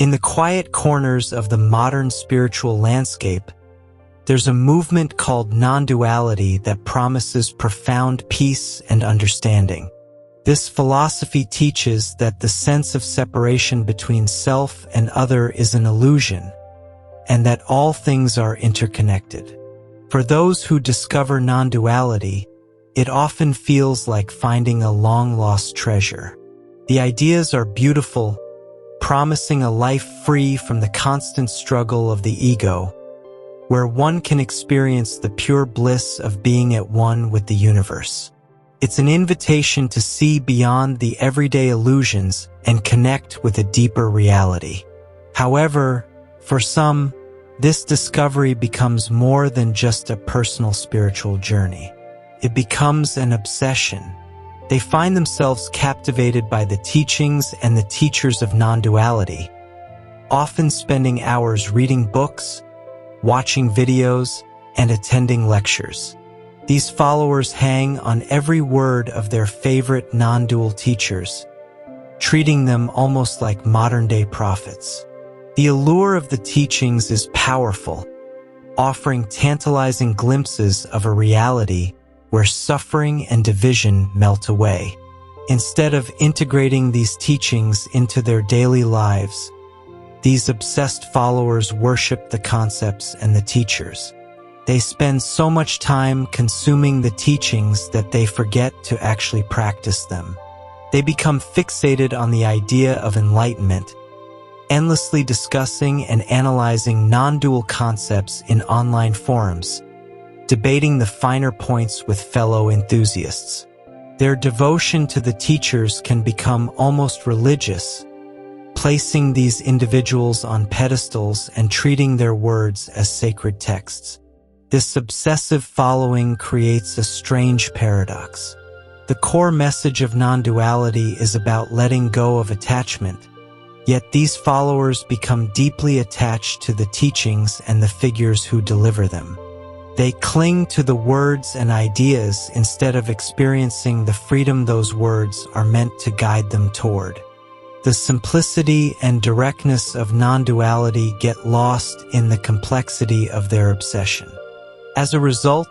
In the quiet corners of the modern spiritual landscape, there's a movement called non-duality that promises profound peace and understanding. This philosophy teaches that the sense of separation between self and other is an illusion, and that all things are interconnected. For those who discover non-duality, it often feels like finding a long-lost treasure. The ideas are beautiful, promising a life free from the constant struggle of the ego, where one can experience the pure bliss of being at one with the universe. It's an invitation to see beyond the everyday illusions and connect with a deeper reality. However, for some, this discovery becomes more than just a personal spiritual journey. It becomes an obsession. They find themselves captivated by the teachings and the teachers of non-duality, often spending hours reading books, watching videos, and attending lectures. These followers hang on every word of their favorite non-dual teachers, treating them almost like modern-day prophets. The allure of the teachings is powerful, offering tantalizing glimpses of a reality where suffering and division melt away. Instead of integrating these teachings into their daily lives, these obsessed followers worship the concepts and the teachers. They spend so much time consuming the teachings that they forget to actually practice them. They become fixated on the idea of enlightenment, endlessly discussing and analyzing non-dual concepts in online forums, debating the finer points with fellow enthusiasts. Their devotion to the teachers can become almost religious, placing these individuals on pedestals and treating their words as sacred texts. This obsessive following creates a strange paradox. The core message of non-duality is about letting go of attachment, yet these followers become deeply attached to the teachings and the figures who deliver them. They cling to the words and ideas instead of experiencing the freedom those words are meant to guide them toward. The simplicity and directness of non-duality get lost in the complexity of their obsession. As a result,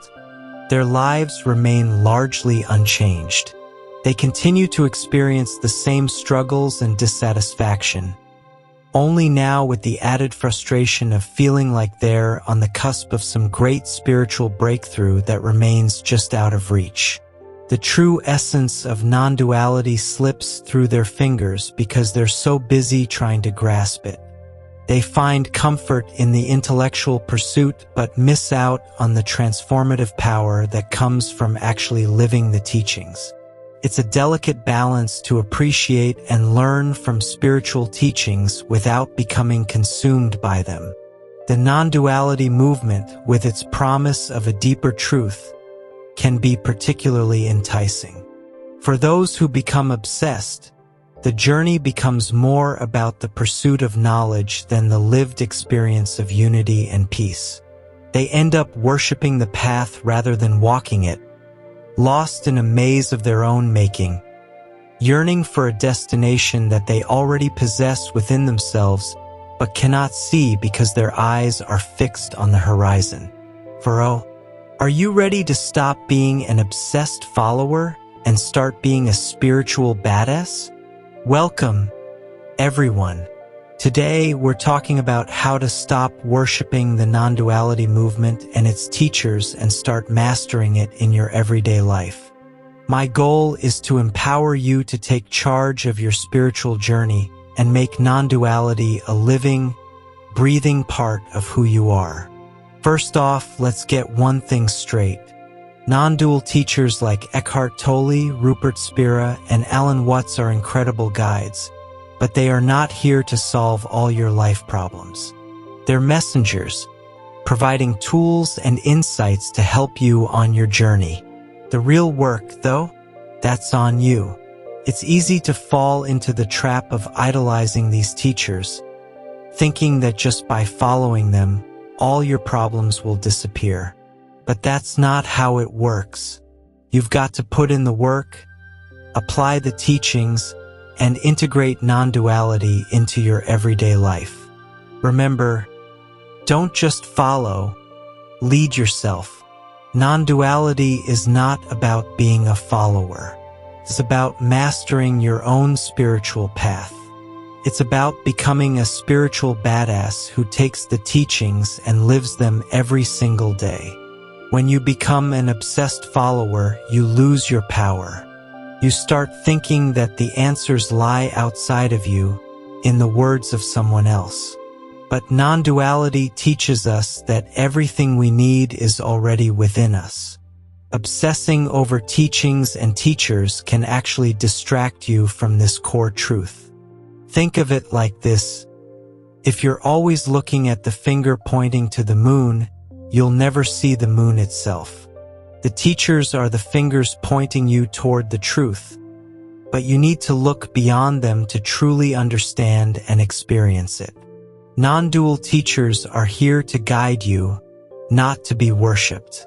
their lives remain largely unchanged. They continue to experience the same struggles and dissatisfaction, only now with the added frustration of feeling like they're on the cusp of some great spiritual breakthrough that remains just out of reach. The true essence of non-duality slips through their fingers because they're so busy trying to grasp it. They find comfort in the intellectual pursuit but miss out on the transformative power that comes from actually living the teachings. It's a delicate balance to appreciate and learn from spiritual teachings without becoming consumed by them. The non-duality movement, with its promise of a deeper truth, can be particularly enticing. For those who become obsessed, the journey becomes more about the pursuit of knowledge than the lived experience of unity and peace. They end up worshiping the path rather than walking it, lost in a maze of their own making, yearning for a destination that they already possess within themselves but cannot see because their eyes are fixed on the horizon. Are you ready to stop being an obsessed follower and start being a spiritual badass? Welcome, everyone. Today, we're talking about how to stop worshiping the non-duality movement and its teachers and start mastering it in your everyday life. My goal is to empower you to take charge of your spiritual journey and make non-duality a living, breathing part of who you are. First off, let's get one thing straight. Non-dual teachers like Eckhart Tolle, Rupert Spira, and Alan Watts are incredible guides, but they are not here to solve all your life problems. They're messengers, providing tools and insights to help you on your journey. The real work, though, that's on you. It's easy to fall into the trap of idolizing these teachers, thinking that just by following them, all your problems will disappear. But that's not how it works. You've got to put in the work, apply the teachings, and integrate non-duality into your everyday life. Remember, don't just follow, lead yourself. Non-duality is not about being a follower. It's about mastering your own spiritual path. It's about becoming a spiritual badass who takes the teachings and lives them every single day. When you become an obsessed follower, you lose your power. You start thinking that the answers lie outside of you, in the words of someone else. But non-duality teaches us that everything we need is already within us. Obsessing over teachings and teachers can actually distract you from this core truth. Think of it like this. If you're always looking at the finger pointing to the moon, you'll never see the moon itself. The teachers are the fingers pointing you toward the truth, but you need to look beyond them to truly understand and experience it. Non-dual teachers are here to guide you, not to be worshipped.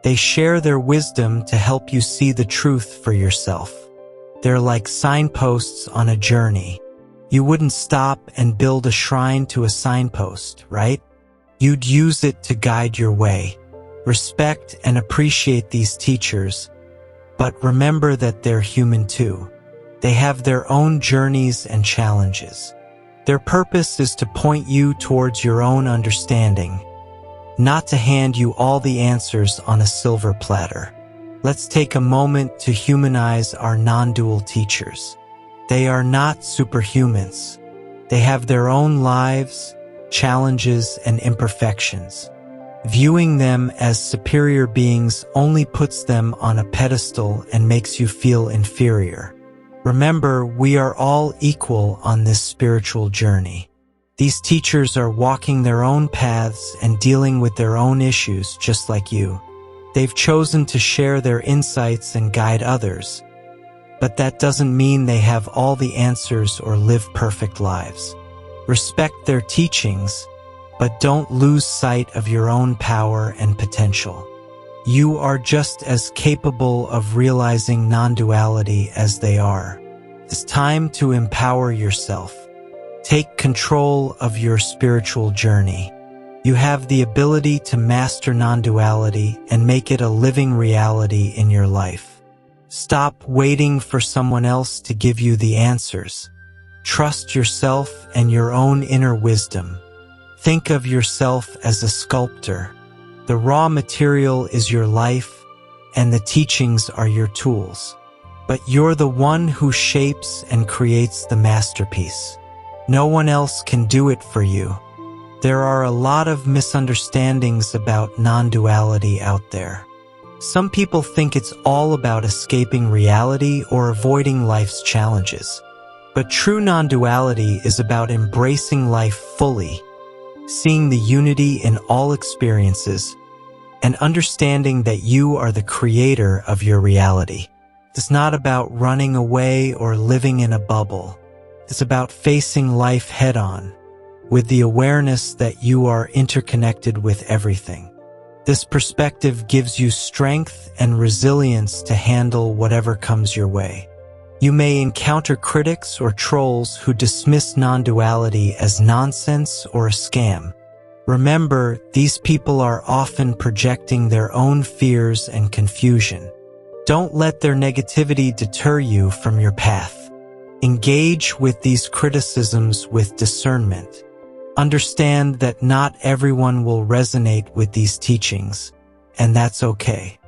They share their wisdom to help you see the truth for yourself. They're like signposts on a journey. You wouldn't stop and build a shrine to a signpost, right? You'd use it to guide your way. Respect and appreciate these teachers, but remember that they're human too. They have their own journeys and challenges. Their purpose is to point you towards your own understanding, not to hand you all the answers on a silver platter. Let's take a moment to humanize our non-dual teachers. They are not superhumans. They have their own lives, challenges, and imperfections. Viewing them as superior beings only puts them on a pedestal and makes you feel inferior. Remember, we are all equal on this spiritual journey. These teachers are walking their own paths and dealing with their own issues just like you. They've chosen to share their insights and guide others, but that doesn't mean they have all the answers or live perfect lives. Respect their teachings, but don't lose sight of your own power and potential. You are just as capable of realizing non-duality as they are. It's time to empower yourself. Take control of your spiritual journey. You have the ability to master non-duality and make it a living reality in your life. Stop waiting for someone else to give you the answers. Trust yourself and your own inner wisdom. Think of yourself as a sculptor. The raw material is your life, and the teachings are your tools. But you're the one who shapes and creates the masterpiece. No one else can do it for you. There are a lot of misunderstandings about non-duality out there. Some people think it's all about escaping reality or avoiding life's challenges. But true non-duality is about embracing life fully, seeing the unity in all experiences, and understanding that you are the creator of your reality. It's not about running away or living in a bubble. It's about facing life head-on, with the awareness that you are interconnected with everything. This perspective gives you strength and resilience to handle whatever comes your way. You may encounter critics or trolls who dismiss non-duality as nonsense or a scam. Remember, these people are often projecting their own fears and confusion. Don't let their negativity deter you from your path. Engage with these criticisms with discernment. Understand that not everyone will resonate with these teachings, and that's okay.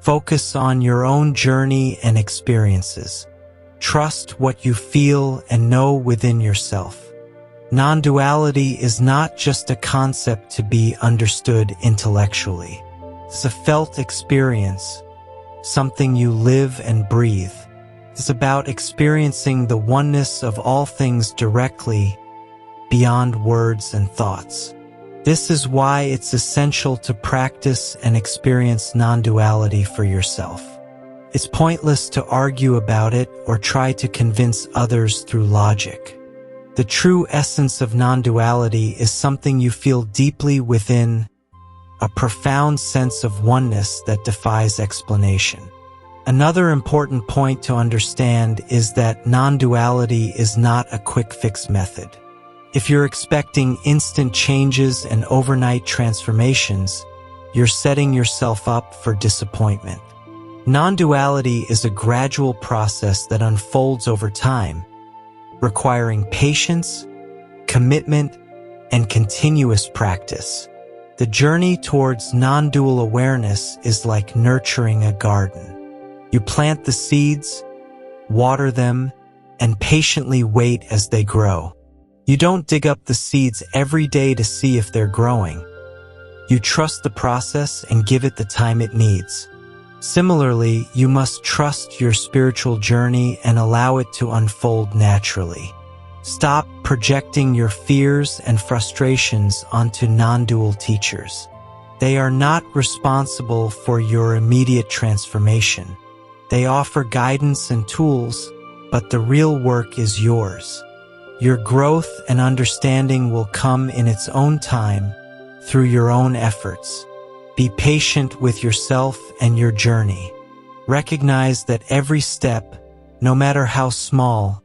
Focus on your own journey and experiences. Trust what you feel and know within yourself. Non-duality is not just a concept to be understood intellectually. It's a felt experience, something you live and breathe. It's about experiencing the oneness of all things directly, beyond words and thoughts. This is why it's essential to practice and experience non-duality for yourself. It's pointless to argue about it or try to convince others through logic. The true essence of non-duality is something you feel deeply within, a profound sense of oneness that defies explanation. Another important point to understand is that non-duality is not a quick-fix method. If you're expecting instant changes and overnight transformations, you're setting yourself up for disappointment. Non-duality is a gradual process that unfolds over time, requiring patience, commitment, and continuous practice. The journey towards non-dual awareness is like nurturing a garden. You plant the seeds, water them, and patiently wait as they grow. You don't dig up the seeds every day to see if they're growing. You trust the process and give it the time it needs. Similarly, you must trust your spiritual journey and allow it to unfold naturally. Stop projecting your fears and frustrations onto non-dual teachers. They are not responsible for your immediate transformation. They offer guidance and tools, but the real work is yours. Your growth and understanding will come in its own time, through your own efforts. Be patient with yourself and your journey. Recognize that every step, no matter how small,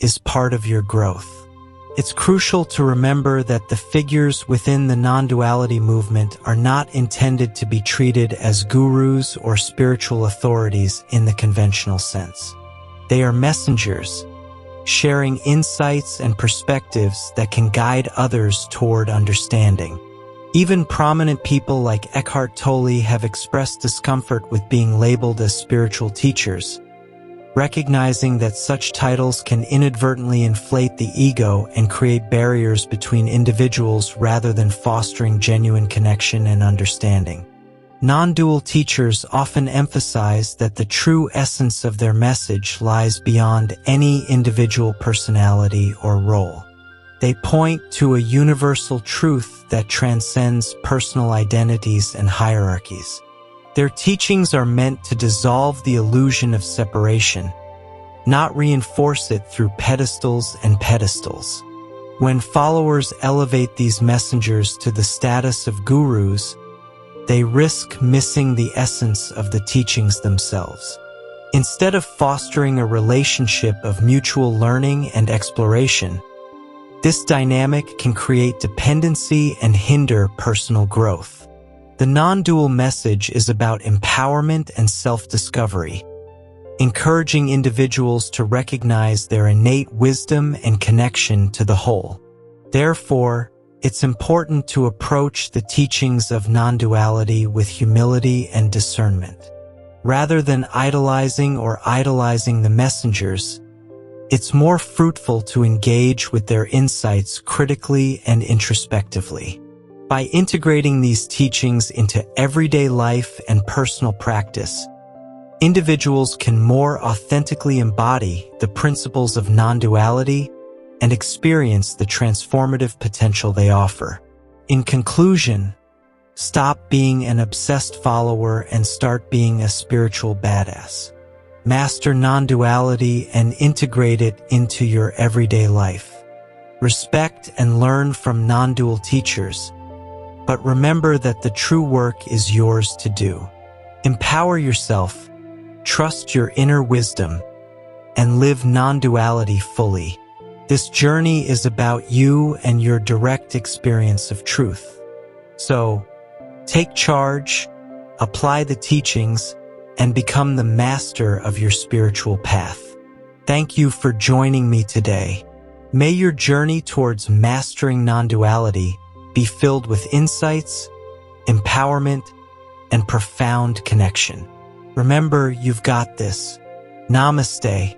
is part of your growth. It's crucial to remember that the figures within the non-duality movement are not intended to be treated as gurus or spiritual authorities in the conventional sense. They are messengers, sharing insights and perspectives that can guide others toward understanding. Even prominent people like Eckhart Tolle have expressed discomfort with being labeled as spiritual teachers, recognizing that such titles can inadvertently inflate the ego and create barriers between individuals rather than fostering genuine connection and understanding. Non-dual teachers often emphasize that the true essence of their message lies beyond any individual personality or role. They point to a universal truth that transcends personal identities and hierarchies. Their teachings are meant to dissolve the illusion of separation, not reinforce it through pedestals and pedestals. When followers elevate these messengers to the status of gurus, they risk missing the essence of the teachings themselves. Instead of fostering a relationship of mutual learning and exploration, this dynamic can create dependency and hinder personal growth. The non-dual message is about empowerment and self-discovery, encouraging individuals to recognize their innate wisdom and connection to the whole. Therefore, it's important to approach the teachings of non-duality with humility and discernment. Rather than idolizing the messengers, it's more fruitful to engage with their insights critically and introspectively. By integrating these teachings into everyday life and personal practice, individuals can more authentically embody the principles of non-duality and experience the transformative potential they offer. In conclusion, stop being an obsessed follower and start being a spiritual badass. Master non-duality and integrate it into your everyday life. Respect and learn from non-dual teachers, but remember that the true work is yours to do. Empower yourself, trust your inner wisdom, and live non-duality fully. This journey is about you and your direct experience of truth. So, take charge, apply the teachings, and become the master of your spiritual path. Thank you for joining me today. May your journey towards mastering non-duality be filled with insights, empowerment, and profound connection. Remember, you've got this. Namaste.